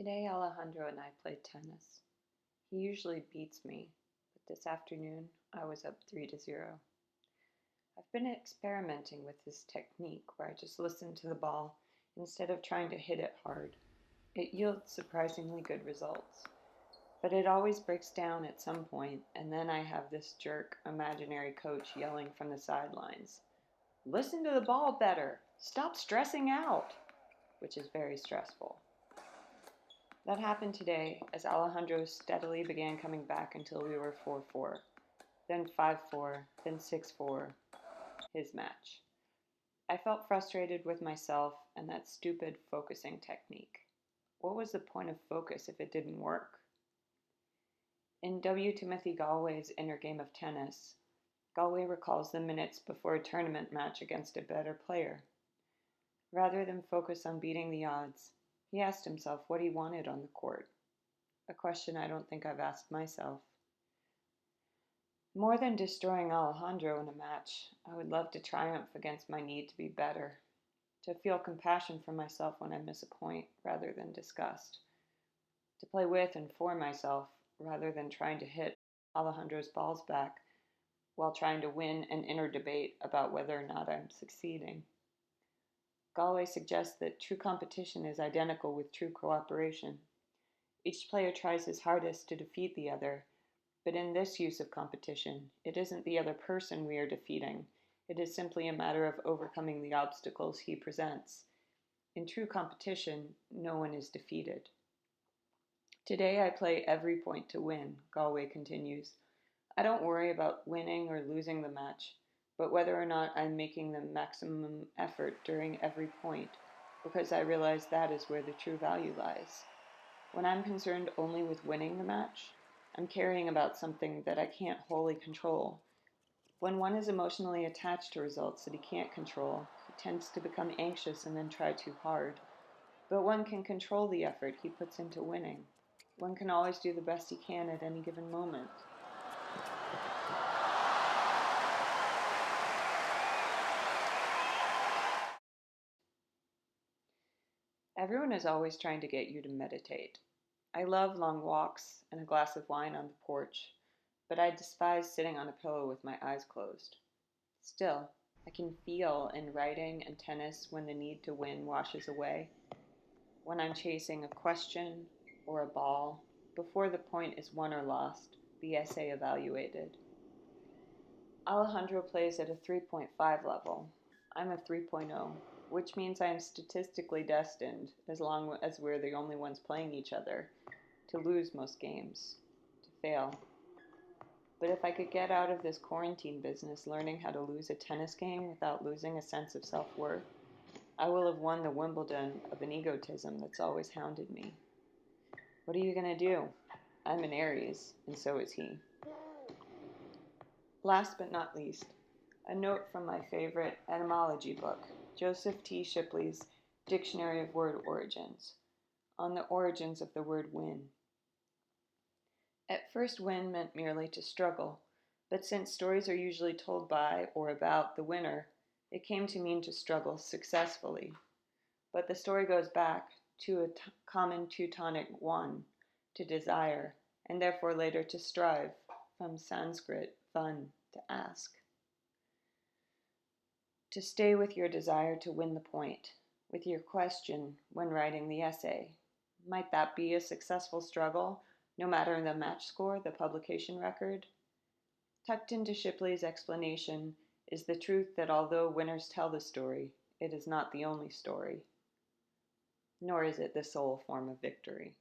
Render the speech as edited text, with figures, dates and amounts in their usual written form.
Today Alejandro and I played tennis. He usually beats me, but this afternoon I was up 3-0. I've been experimenting with this technique where I just listen to the ball instead of trying to hit it hard. It yields surprisingly good results. But it always breaks down at some point, and then I have this jerk imaginary coach yelling from the sidelines, "Listen to the ball better! Stop stressing out!" which is very stressful. That happened today as Alejandro steadily began coming back until we were 4-4, then 5-4, then 6-4, his match. I felt frustrated with myself and that stupid focusing technique. What was the point of focus if it didn't work? In W. Timothy Galway's Inner Game of Tennis, Galway recalls the minutes before a tournament match against a better player. Rather than focus on beating the odds, he asked himself what he wanted on the court, a question I don't think I've asked myself. More than destroying Alejandro in a match, I would love to triumph against my need to be better, to feel compassion for myself when I miss a point rather than disgust, to play with and for myself rather than trying to hit Alejandro's balls back while trying to win an inner debate about whether or not I'm succeeding. Galway suggests that true competition is identical with true cooperation. Each player tries his hardest to defeat the other, but in this use of competition, it isn't the other person we are defeating. It is simply a matter of overcoming the obstacles he presents. In true competition, no one is defeated. Today I play every point to win, Galway continues. I don't worry about winning or losing the match, but whether or not I'm making the maximum effort during every point, because I realize that is where the true value lies. When I'm concerned only with winning the match, I'm caring about something that I can't wholly control. When one is emotionally attached to results that he can't control, he tends to become anxious and then try too hard. But one can control the effort he puts into winning. One can always do the best he can at any given moment. Everyone is always trying to get you to meditate. I love long walks and a glass of wine on the porch, but I despise sitting on a pillow with my eyes closed. Still, I can feel in writing and tennis when the need to win washes away, when I'm chasing a question or a ball, before the point is won or lost, the essay evaluated. Alejandro plays at a 3.5 level. I'm a 3.0, which means I am statistically destined, as long as we're the only ones playing each other, to lose most games, to fail. But if I could get out of this quarantine business learning how to lose a tennis game without losing a sense of self-worth, I will have won the Wimbledon of an egotism that's always hounded me. What are you going to do? I'm an Aries, and so is he. Last but not least, a note from my favorite etymology book, Joseph T. Shipley's Dictionary of Word Origins, on the origins of the word win. At first, win meant merely to struggle, but since stories are usually told by or about the winner, it came to mean to struggle successfully. But the story goes back to a common Teutonic one, to desire, and therefore later to strive, from Sanskrit van, to ask. To stay with your desire to win the point, with your question when writing the essay. Might that be a successful struggle, no matter the match score, the publication record? Tucked into Shipley's explanation is the truth that although winners tell the story, it is not the only story, nor is it the sole form of victory.